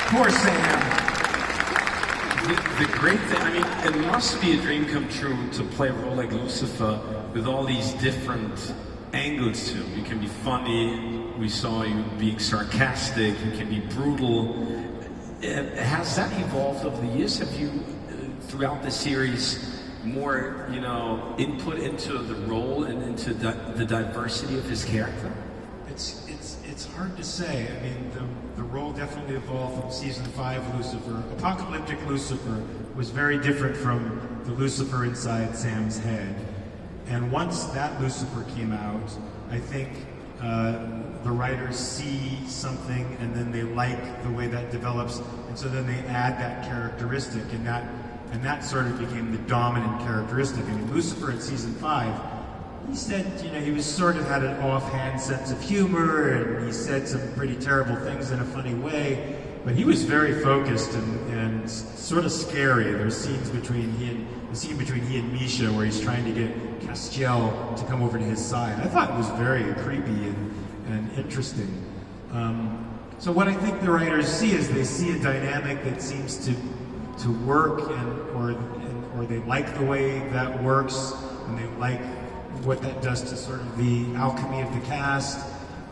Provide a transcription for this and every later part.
Poor Sam. The great thing, I mean, it must be a dream come true to play a role like Lucifer with all these different angles to him. You can be funny, we saw you being sarcastic, you can be brutal. Has that evolved over the years? Have you, throughout the series, more, input into the role and into the diversity of his character? It's hard to say. I mean, the role definitely evolved from season 5 Lucifer. Apocalyptic Lucifer was very different from the Lucifer inside Sam's head. And once that Lucifer came out, I think the writers see something and then they like the way that develops, and so then they add that characteristic, and that sort of became the dominant characteristic. I mean, Lucifer in season 5, he said, he was sort of had an offhand sense of humor, and he said some pretty terrible things in a funny way, but he was very focused and sort of scary. There's scenes between he and Misha where he's trying to get Castiel to come over to his side. I thought it was very creepy and interesting. So what I think the writers see is they see a dynamic that seems to work, or they like the way that works, and they like what that does to sort of the alchemy of the cast,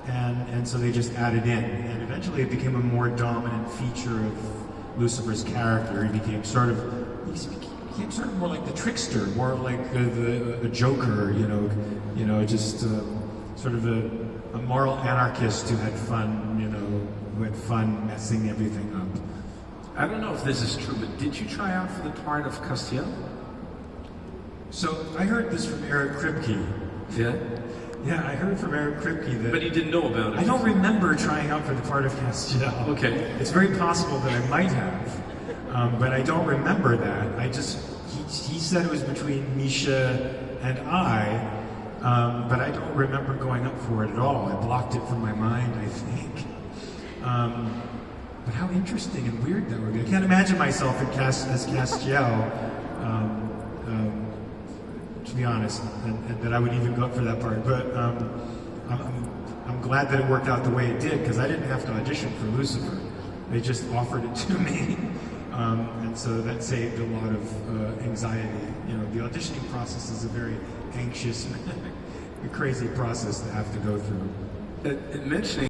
and so they just added in. And eventually it became a more dominant feature of Lucifer's character. He became sort of more like the trickster, more like the Joker, just sort of a moral anarchist who had fun messing everything up. I don't know if this is true, but did you try out for the part of Castiel? So I heard this from Eric Kripke. Yeah? Yeah, I heard from Eric Kripke that... But he didn't know about it. I don't remember trying out for the part of Castiel. Okay. It's very possible that I might have, but I don't remember that. He said it was between Misha and I, but I don't remember going up for it at all. I blocked it from my mind, I think. But how interesting and weird that would be. I can't imagine myself as Castiel, to be honest, and that I would even go up for that part. But I'm glad that it worked out the way it did, because I didn't have to audition for Lucifer. They just offered it to me, and so that saved a lot of anxiety. The auditioning process is a very anxious, crazy process to have to go through. Mentioning